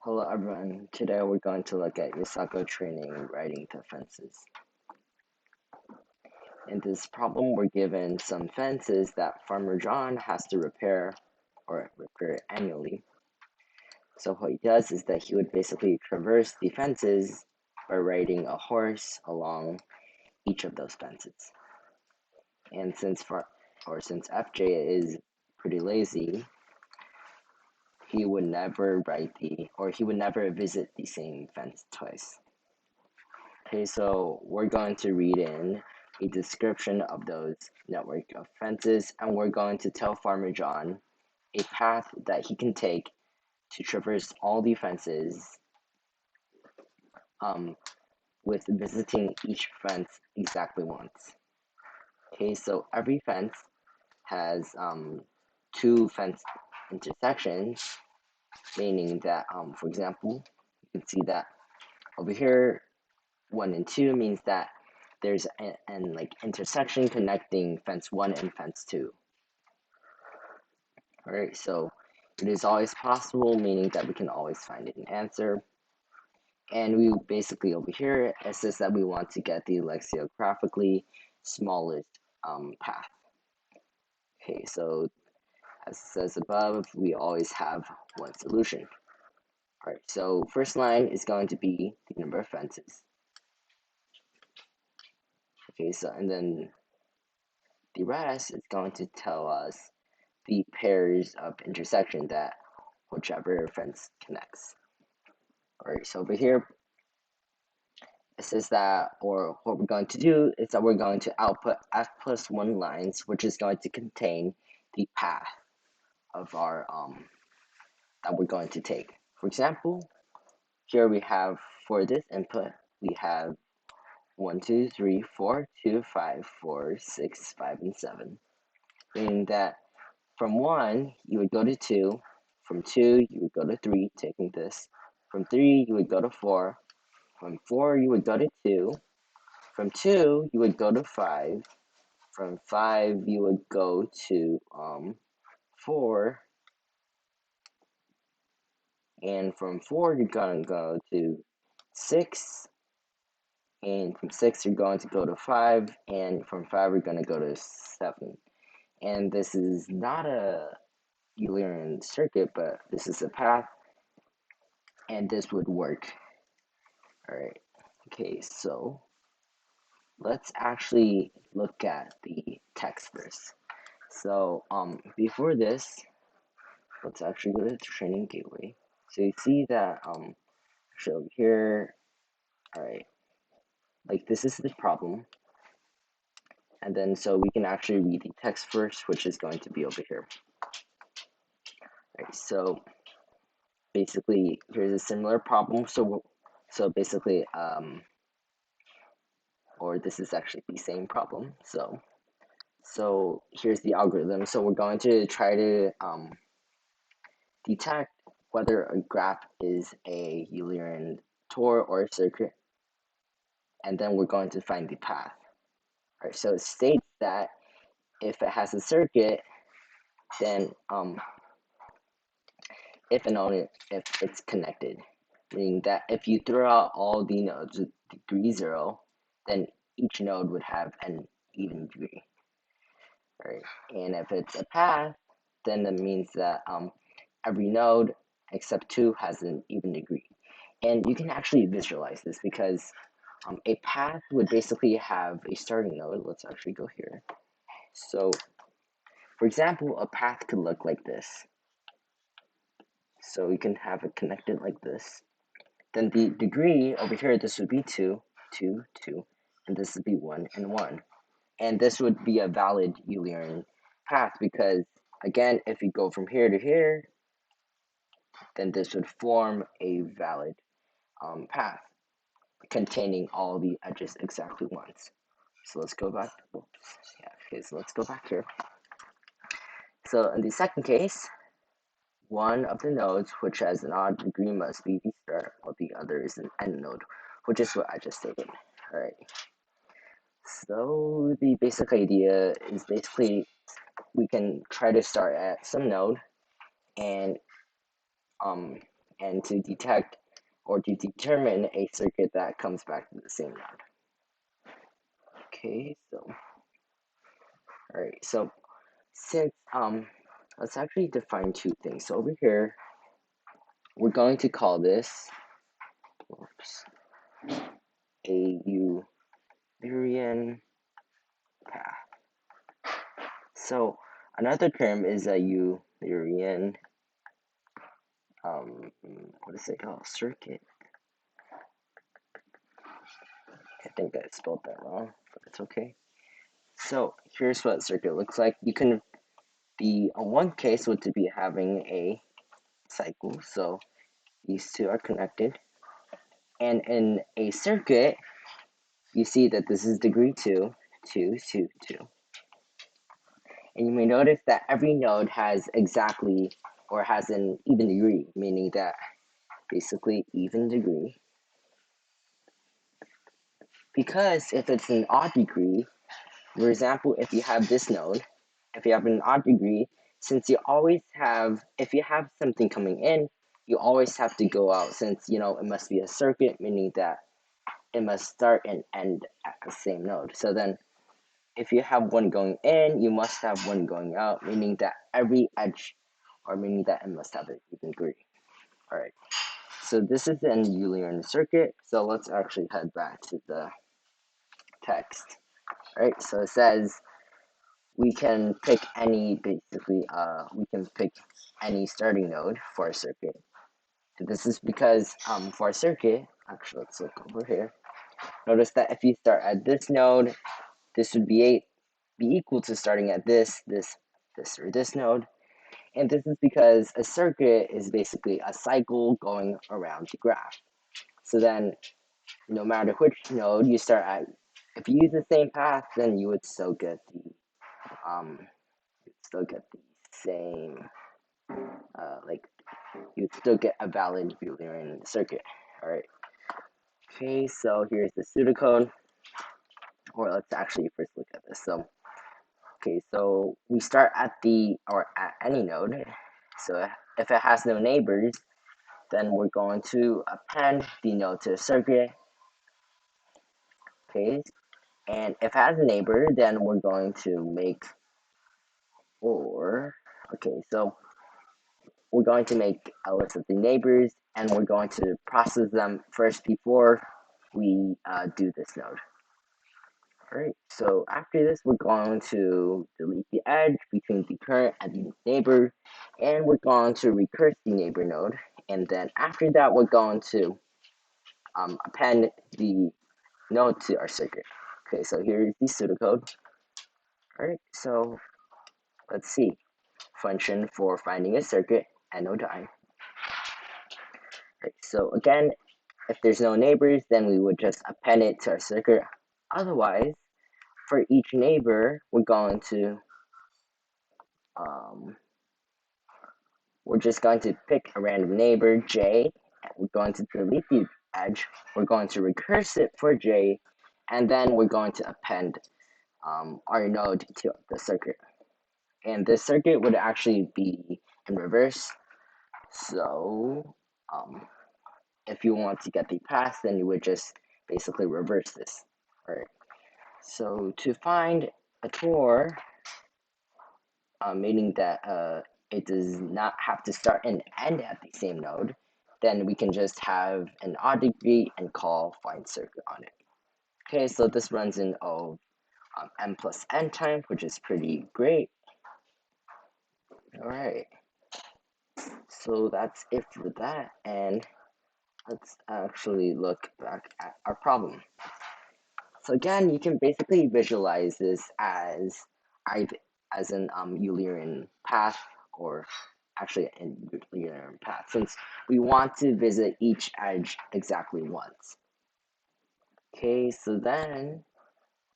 Hello everyone, today we're going to look at usaco-training writing to fences. In this problem, we're given some fences that Farmer John has to repair annually. So what he does is that he would basically traverse the fences by riding a horse along each of those fences. And since FJ is pretty lazy, he would never visit the same fence twice. Okay, so we're going to read in a description of those network of fences, and we're going to tell Farmer John a path that he can take to traverse all the fences with visiting each fence exactly once. Okay, so every fence has two fence intersections, meaning that, for example, you can see that over here, 1 and 2 means that there's an intersection connecting fence 1 and fence 2. Alright, so it is always possible, meaning that we can always find an answer. And we basically over here, it says that we want to get the lexicographically smallest path. Okay, so as it says above, we always have one solution. Alright, so first line is going to be the number of fences. Okay, so and then the rest is going to tell us the pairs of intersection that whichever fence connects. Alright, so over here, it says that, or what we're going to do is that we're going to output f+1 lines, which is going to contain the path of our, that we're going to take. For example, here we have, for this input, we have 1, 2, 3, 4, 2, 5, 4, 6, 5, and 7. Meaning that from 1, you would go to 2. From 2, you would go to 3, taking this. From 3, you would go to 4. From 4, you would go to 2. From 2, you would go to 5. From 5, you would go to 4. And from 4, you're going to go to 6. And from 6, you're going to go to 5. And from 5, you're going to go to 7. And this is not a Euclidean circuit, but this is a path, and this would work. Alright, okay, so let's actually look at the text first. So before this, let's actually go to the training gateway. So you see that actually over here, alright, like this is the problem. And then so we can actually read the text first, which is going to be over here. Alright, so basically here's a similar problem. So basically or this is actually the same problem. So here's the algorithm. So we're going to try to detect whether a graph is a Euclidean tour or a circuit, and then we're going to find the path. All right, so it states that if it has a circuit, then if and only if it's connected, meaning that if you throw out all the nodes with degree 0, then each node would have an even degree. Right? And if it's a path, then that means that every node except 2 has an even degree. And you can actually visualize this because a path would basically have a starting node. Let's actually go here. So, for example, a path could look like this. So we can have it connected like this. Then the degree over here, this would be 2, 2, 2, and this would be 1 and 1. And this would be a valid Euclidean path because, again, if you go from here to here, then this would form a valid path containing all the edges exactly once. So let's go back. Oops. Yeah, okay, so let's go back here. So in the second case, one of the nodes which has an odd degree must be the start, while the other is an end node, which is what I just stated. All right. So the basic idea is basically we can try to start at some node and and to detect or to determine a circuit that comes back to the same node. Okay, so alright, so since let's actually define two things. So over here, we're going to call this a Eulerian path. So another term is a Eulerian what is it called? Circuit. I think I spelled that wrong, but it's okay. So here's what circuit looks like. You can be on one case would be having a cycle, so these two are connected. And in a circuit, you see that this is degree 2, 2, 2, 2. And you may notice that every node has exactly or has an even degree, meaning that basically even degree. Because if it's an odd degree, for example, if you have this node, if you have an odd degree, since you always have, if you have something coming in, you always have to go out, since it must be a circuit, meaning that it must start and end at the same node. So then if you have one going in, you must have one going out, meaning that every edge, or meaning that it must have an even degree. Alright, so this is an Eulerian circuit, so let's actually head back to the text. Alright, so it says we can pick any, basically, we can pick any starting node for a circuit. And this is because for a circuit, actually let's look over here. Notice that if you start at this node, this would be equal to starting at this, or this node. And this is because a circuit is basically a cycle going around the graph. So then, no matter which node you start at, if you use the same path, then you would still get the same, like you'd still get a valid Boolean circuit. All right. Okay, so here's the pseudocode, or let's actually first look at this. So, okay, so we start at at any node. So if it has no neighbors, then we're going to append the node to the circuit. Okay, and if it has a neighbor, then we're going to make, so we're going to make a list of the neighbors, and we're going to process them first before we do this node. Alright, so after this, we're going to delete the edge between the current and the neighbor, and we're going to recurse the neighbor node, and then after that, we're going to append the node to our circuit. Okay, so here's the pseudocode. Alright, so let's see. Function for finding a circuit and no time. Right, so again, if there's no neighbors, then we would just append it to our circuit. Otherwise, for each neighbor, we're going to we're just going to pick a random neighbor, J, and we're going to delete the edge, we're going to recurse it for J, and then we're going to append our node to the circuit. And this circuit would actually be in reverse, so if you want to get the path, then you would just basically reverse this. Alright, so to find a Tor, meaning that it does not have to start and end at the same node, then we can just have an odd degree and call find circuit on it. Okay, so this runs in n plus n time, which is pretty great. Alright, so that's it for that, and let's actually look back at our problem. So again, you can basically visualize this as an Eulerian path, or actually an Eulerian path, since we want to visit each edge exactly once. Okay, so then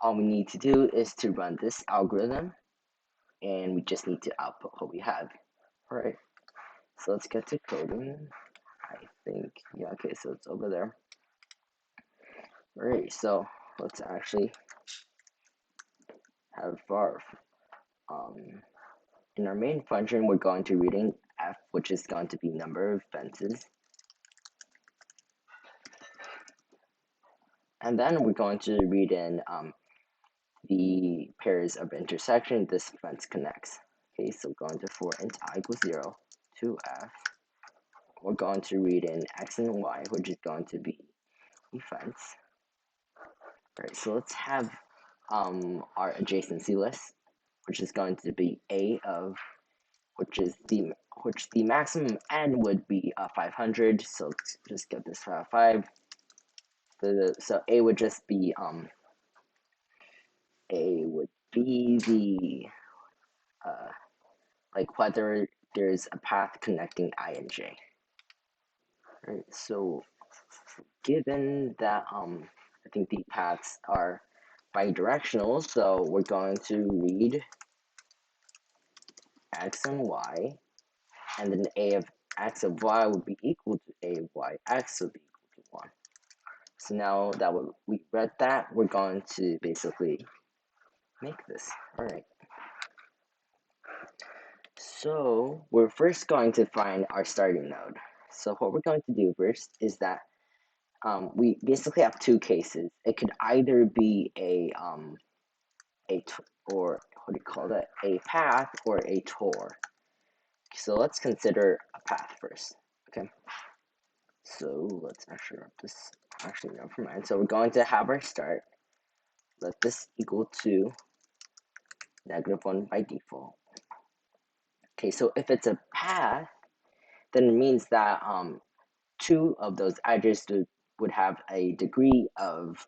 all we need to do is to run this algorithm, and we just need to output what we have. All right, so let's get to coding. I think, yeah, okay, so it's over there. All right, so let's actually have var. In our main function, we're going to reading f, which is going to be number of fences. And then we're going to read in the pairs of intersection this fence connects. Okay, so going to for int I equals 0 to f, we're going to read in x and y, which is going to be the fence. Alright, so let's have our adjacency list, which is going to be a of which the maximum n would be 500. So let's just get this 5. So a would just be the like whether there's a path connecting I and j. Right. So given that I think the paths are bidirectional, so we're going to read x and y, and then a of x of y would be equal to a of y, x would be equal to 1. So now that we read that, we're going to basically make this. All right. So we're first going to find our starting node. So what we're going to do first is that we basically have two cases. It could either be or what do you call that? A path or a tor. So let's consider a path first. Okay. So let's actually wrap this. Actually, never mind. So we're going to have our start. Let this equal to -1 by default. Okay, so if it's a path, then it means that two of those edges would have a degree of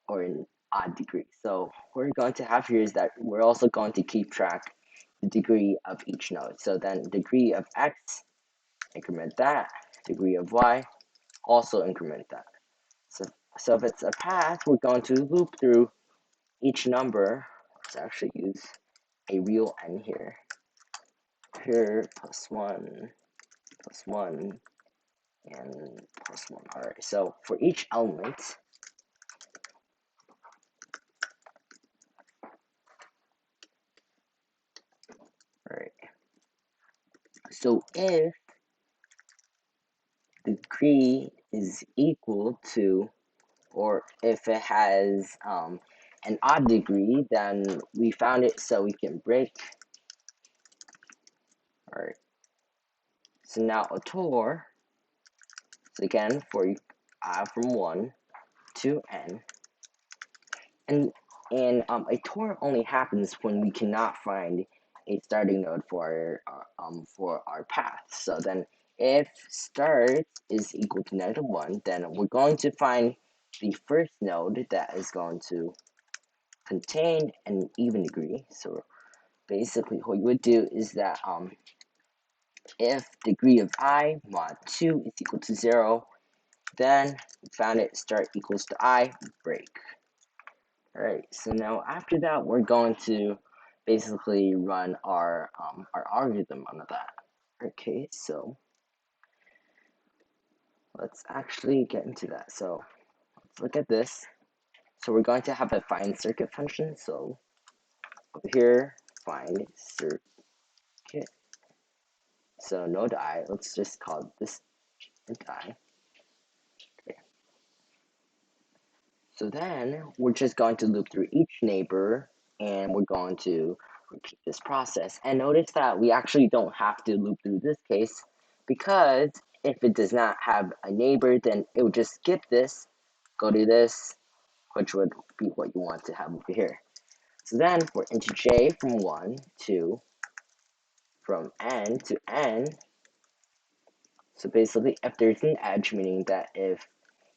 or an odd degree. So what we're going to have here is that we're also going to keep track the degree of each node. So then degree of x, increment that, degree of y, also increment that. So if it's a path, we're going to loop through each number. Let's actually use a real n here. Here, +1, +1, and +1. All right, so for each element, all right, so if the degree is equal to, or if it has an odd degree, then we found it so we can break. All right, so now a tor, so again, for from 1 to n, and a tor only happens when we cannot find a starting node for our path. So then if start is equal to -1, then we're going to find the first node that is going to contain an even degree. So basically what you would do is that if degree of I mod 2 is equal to 0, then we found it start equals to I, break. Alright, so now after that, we're going to basically run our algorithm on that. Okay, so let's actually get into that. So let's look at this. So we're going to have a find circuit function. So over here, find circuit. So node I, let's just call this int I. Okay. So then we're just going to loop through each neighbor, and we're going to repeat this process. And notice that we actually don't have to loop through this case, because if it does not have a neighbor, then it would just skip this, go to this, which would be what you want to have over here. So then for int j from 1 to from n to n, so basically if there's an edge, meaning that if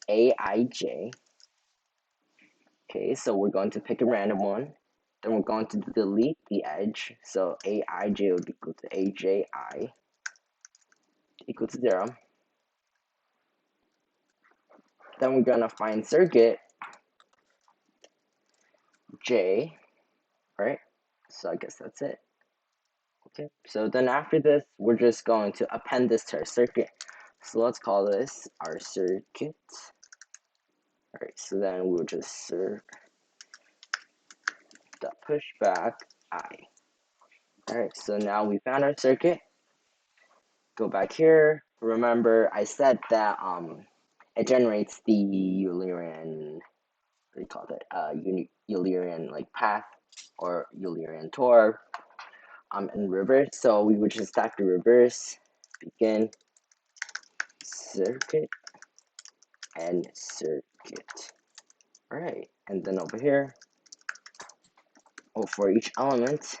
aij, okay, so we're going to pick a random one, then we're going to delete the edge, so aij would be equal to aji equal to 0. Then we're going to find circuit j, right? So I guess that's it. Okay, so then after this, we're just going to append this to our circuit. So let's call this our circuit. All right, so then we'll just push back I. All right, so now we found our circuit. Go back here. Remember, I said that it generates the Eulerian, what do you call it? Eulerian like path or Eulerian Tor in reverse. So we would just stack the reverse, begin, circuit, and circuit. Alright, and then over here, for each element,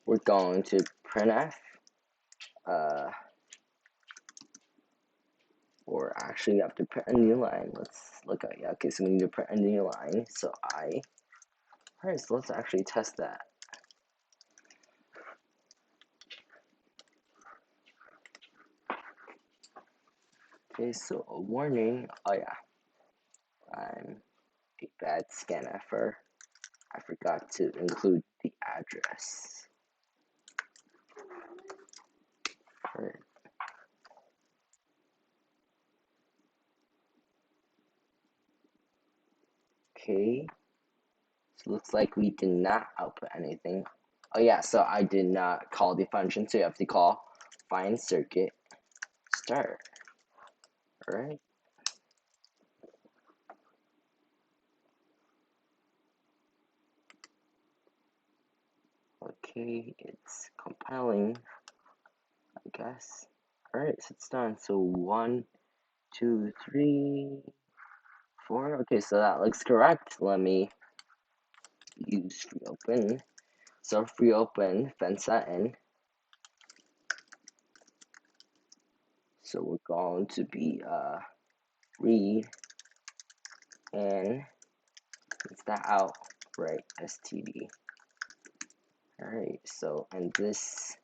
we're going to printf, or actually you have to print a new line. Let's look at, yeah, okay, so we need to print a new line. So alright, so let's actually test that. Okay, so a warning, oh yeah, I'm a bad scanfer. I forgot to include the address. Alright. Okay, so looks like we did not output anything. Oh yeah, so I did not call the function, so you have to call find circuit start. Alright. Okay, it's compiling, I guess. Alright, so it's done. So 1, 2, 3, 4. Okay, so that looks correct. Let me use free open. So free open, fence that in. So we're going to be read and fence that out, right? std. Alright, so and this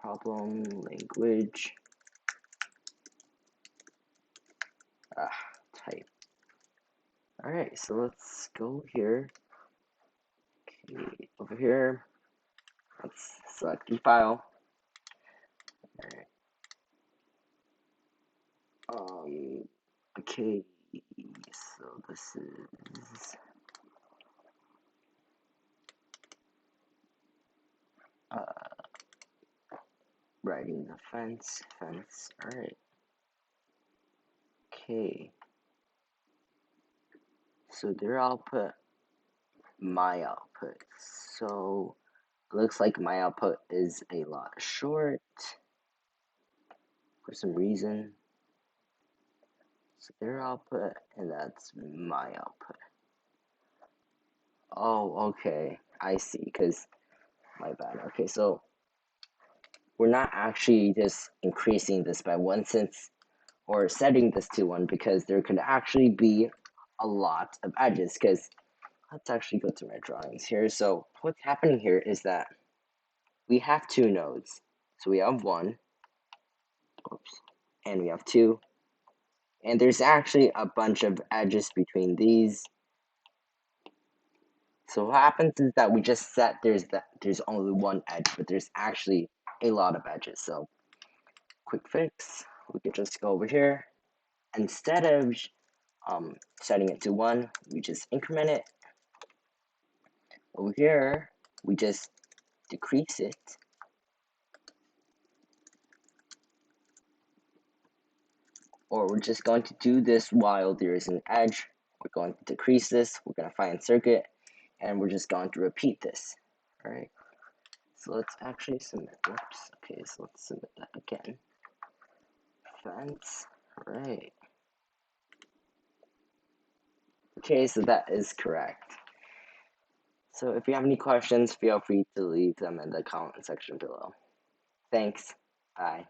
problem language type. Alright, so let's go here. Okay, over here, let's select the file. Alright. Okay, so this is writing the fence, alright. Okay. So their output, my output. So it looks like my output is a lot short for some reason. So their output, and that's my output. Oh, okay. I see, because my bad. Okay, so we're not actually just increasing this by 1 since, or setting this to 1, because there could actually be a lot of edges, because let's actually go to my drawings here. So what's happening here is that we have 2 nodes. So we have 1, oops, and we have 2, and there's actually a bunch of edges between these. So what happens is that we just set there's only 1 edge, but there's actually a lot of edges. So quick fix, we could just go over here. Instead of setting it to 1, we just increment it. Over here, we just decrease it. Or we're just going to do this while there is an edge. We're going to decrease this. We're going to find circuit, and we're just going to repeat this. All right. So let's actually submit. Whoops. Okay, so let's submit that again. Fence. All right. Okay, so that is correct. So if you have any questions, feel free to leave them in the comment section below. Thanks. Bye.